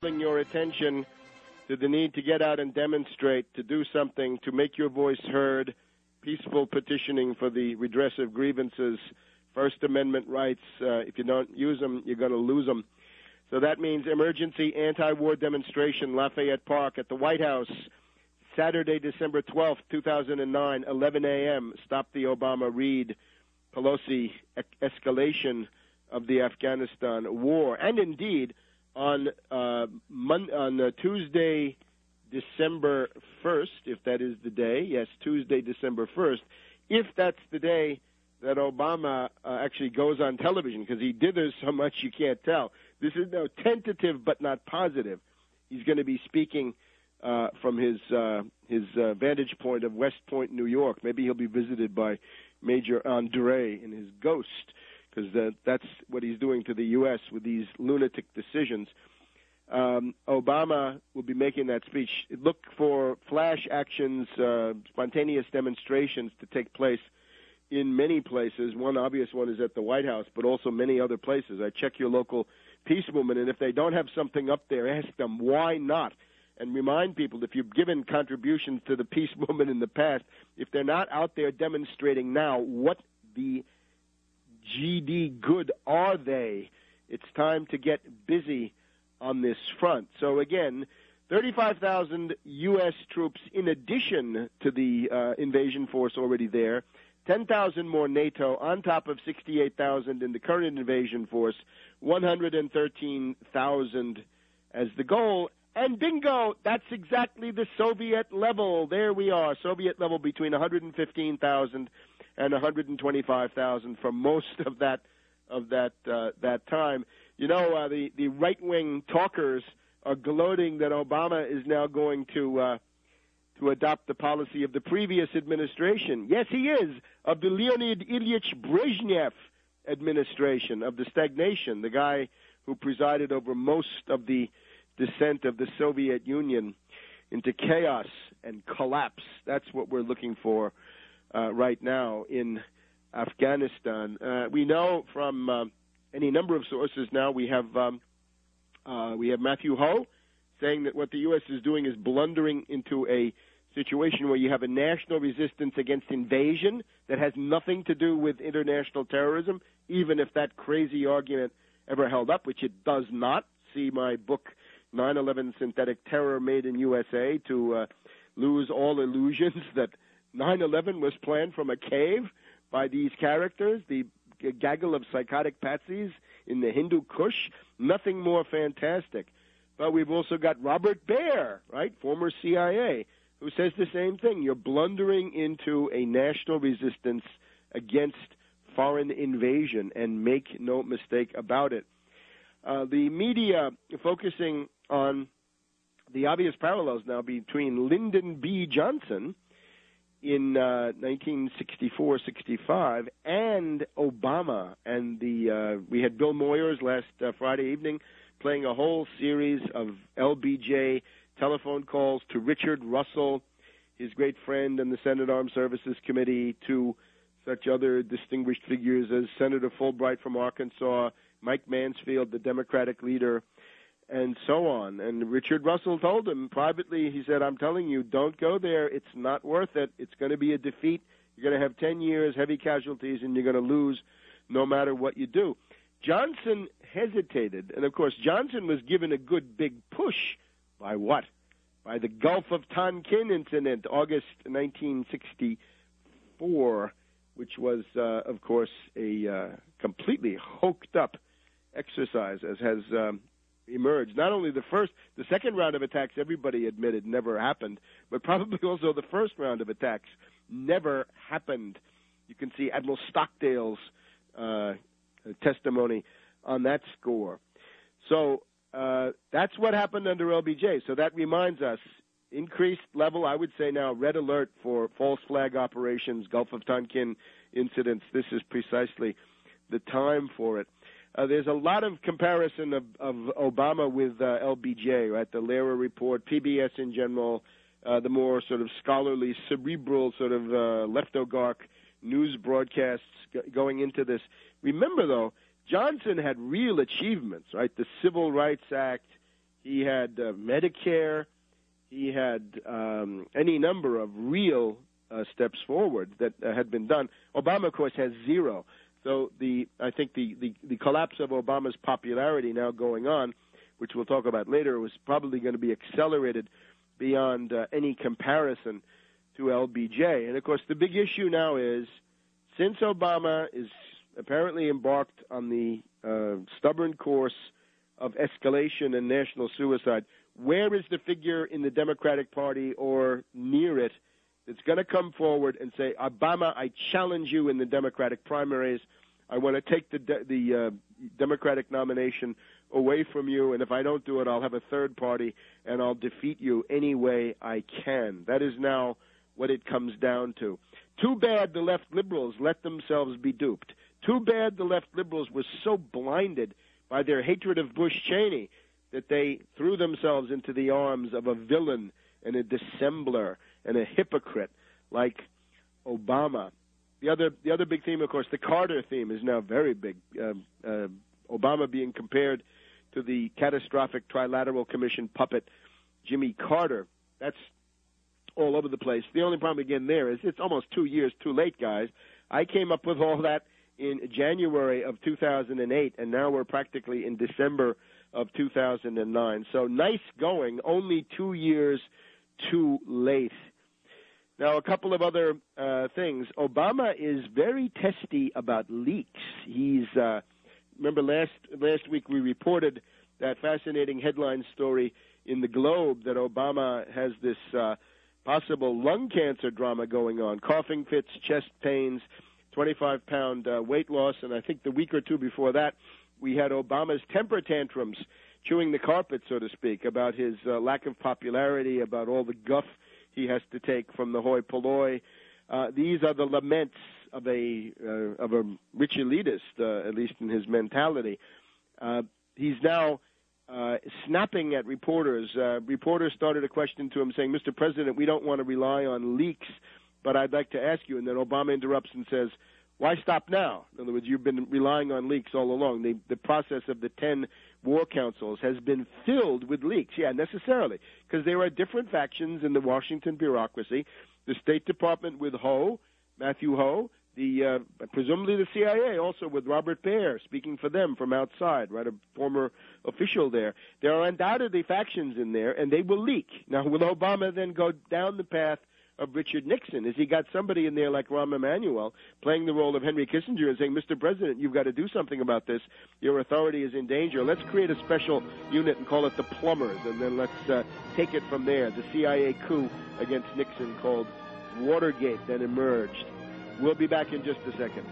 your attention to the need to get out and demonstrate, to do something, to make your voice heard, peaceful petitioning for the redress of grievances, First Amendment rights. If you don't use them, you're going to lose them. So that means emergency anti-war demonstration, Lafayette Park at the White House, Saturday, December 12th, 2009, 11 a.m. Stop the Obama-Reid Pelosi escalation of the Afghanistan war. And indeed, on Tuesday, December 1st, if that is the day, yes, Tuesday, December 1st, if that's the day that Obama actually goes on television, because he dithers so much you can't tell. This is now tentative but not positive. He's going to be speaking from his vantage point of West Point, New York. Maybe he'll be visited by Major Andre in his Ghost, because that's what he's doing to the U.S. with these lunatic decisions. Obama will be making that speech. Look for flash actions, spontaneous demonstrations to take place in many places. One obvious one is at the White House, but also many other places. I check your local peace movement, and if they don't have something up there, ask them why not. And remind people, if you've given contributions to the peace movement in the past, if they're not out there demonstrating now, what the GD good are they? It's time to get busy on this front. So again, 35,000 U.S. troops in addition to the invasion force already there, 10,000 more NATO on top of 68,000 in the current invasion force, 113,000 as the goal. And bingo, that's exactly the Soviet level. There we are, Soviet level between 115,000 and 125,000 for most of that time. You know, the right-wing talkers are gloating that Obama is now going to adopt the policy of the previous administration. Yes, he is, of the Leonid Ilyich Brezhnev administration, of the stagnation, the guy who presided over most of the descent of the Soviet Union into chaos and collapse. That's what we're looking for right now in Afghanistan. We know from any number of sources now. We have Matthew Ho saying that what the U.S. is doing is blundering into a situation where you have a national resistance against invasion that has nothing to do with international terrorism, even if that crazy argument ever held up, which it does not. See my book, 9/11 Synthetic Terror Made in USA, to lose all illusions that 9/11 was planned from a cave by these characters, the gaggle of psychotic patsies in the Hindu Kush. Nothing more fantastic. But we've also got Robert Baer, right, former CIA, who says the same thing. You're blundering into a national resistance against foreign invasion, and make no mistake about it. The media focusing on the obvious parallels now between Lyndon B. Johnson in 1964-65 and Obama. And we had Bill Moyers last Friday evening playing a whole series of LBJ telephone calls to Richard Russell, his great friend in the Senate Armed Services Committee, to such other distinguished figures as Senator Fulbright from Arkansas, Mike Mansfield, the Democratic leader, and so on. And Richard Russell told him privately, he said, I'm telling you, don't go there. It's not worth it. It's going to be a defeat. You're going to have 10 years, heavy casualties, and you're going to lose no matter what you do. Johnson hesitated. And, of course, Johnson was given a good big push by what? By the Gulf of Tonkin incident, August 1964, which was, of course, a completely hoked-up exercise, as has emerged. Not only the second round of attacks, everybody admitted never happened, but probably also the first round of attacks never happened. You can see Admiral Stockdale's testimony on that score. So that's what happened under LBJ. So that reminds us, increased level, I would say now, red alert for false flag operations, Gulf of Tonkin incidents. This is precisely the time for it. There's a lot of comparison of Obama with LBJ, right? The Lehrer Report, PBS in general, the more sort of scholarly, cerebral, sort of left-ogark news broadcasts going into this. Remember, though, Johnson had real achievements, right? The Civil Rights Act. He had Medicare. He had any number of real steps forward that had been done. Obama, of course, has zero. So I think the collapse of Obama's popularity now going on, which we'll talk about later, was probably going to be accelerated beyond any comparison to LBJ. And, of course, the big issue now is, since Obama is apparently embarked on the stubborn course of escalation and national suicide, where is the figure in the Democratic Party or near it that's going to come forward and say, Obama, I challenge you in the Democratic primaries. I want to take the Democratic nomination away from you, and if I don't do it, I'll have a third party, and I'll defeat you any way I can. That is now what it comes down to. Too bad the left liberals let themselves be duped. Too bad the left liberals were so blinded by their hatred of Bush Cheney that they threw themselves into the arms of a villain and a dissembler and a hypocrite like Obama. The other big theme, of course, the Carter theme is now very big. Obama being compared to the catastrophic Trilateral Commission puppet Jimmy Carter. That's all over the place. The only problem again there is it's almost 2 years too late, guys. I came up with all that in January of 2008, and now we're practically in December of 2009. So nice going, only 2 years too late. Now, a couple of other things. Obama is very testy about leaks. He's remember last week we reported that fascinating headline story in the Globe that Obama has this possible lung cancer drama going on, coughing fits, chest pains, 25-pound weight loss, and I think the week or two before that we had Obama's temper tantrums, chewing the carpet, so to speak, about his lack of popularity, about all the guff he has to take from the hoi polloi. These are the laments of a rich elitist, at least in his mentality. He's now snapping at reporters. Reporters started a question to him saying, Mr. President, we don't want to rely on leaks, but I'd like to ask you. And then Obama interrupts and says, why stop now? In other words, you've been relying on leaks all along. The process of the 10 war councils has been filled with leaks. Yeah, necessarily, because there are different factions in the Washington bureaucracy. The State Department with Matthew Ho, presumably the CIA also with Robert Baer, speaking for them from outside, right, a former official there. There are undoubtedly factions in there, and they will leak. Now, will Obama then go down the path of Richard Nixon? Has he got somebody in there like Rahm Emanuel playing the role of Henry Kissinger and saying, Mr. President, you've got to do something about this. Your authority is in danger. Let's create a special unit and call it the Plumbers, and then let's take it from there. The CIA coup against Nixon called Watergate then emerged. We'll be back in just a second.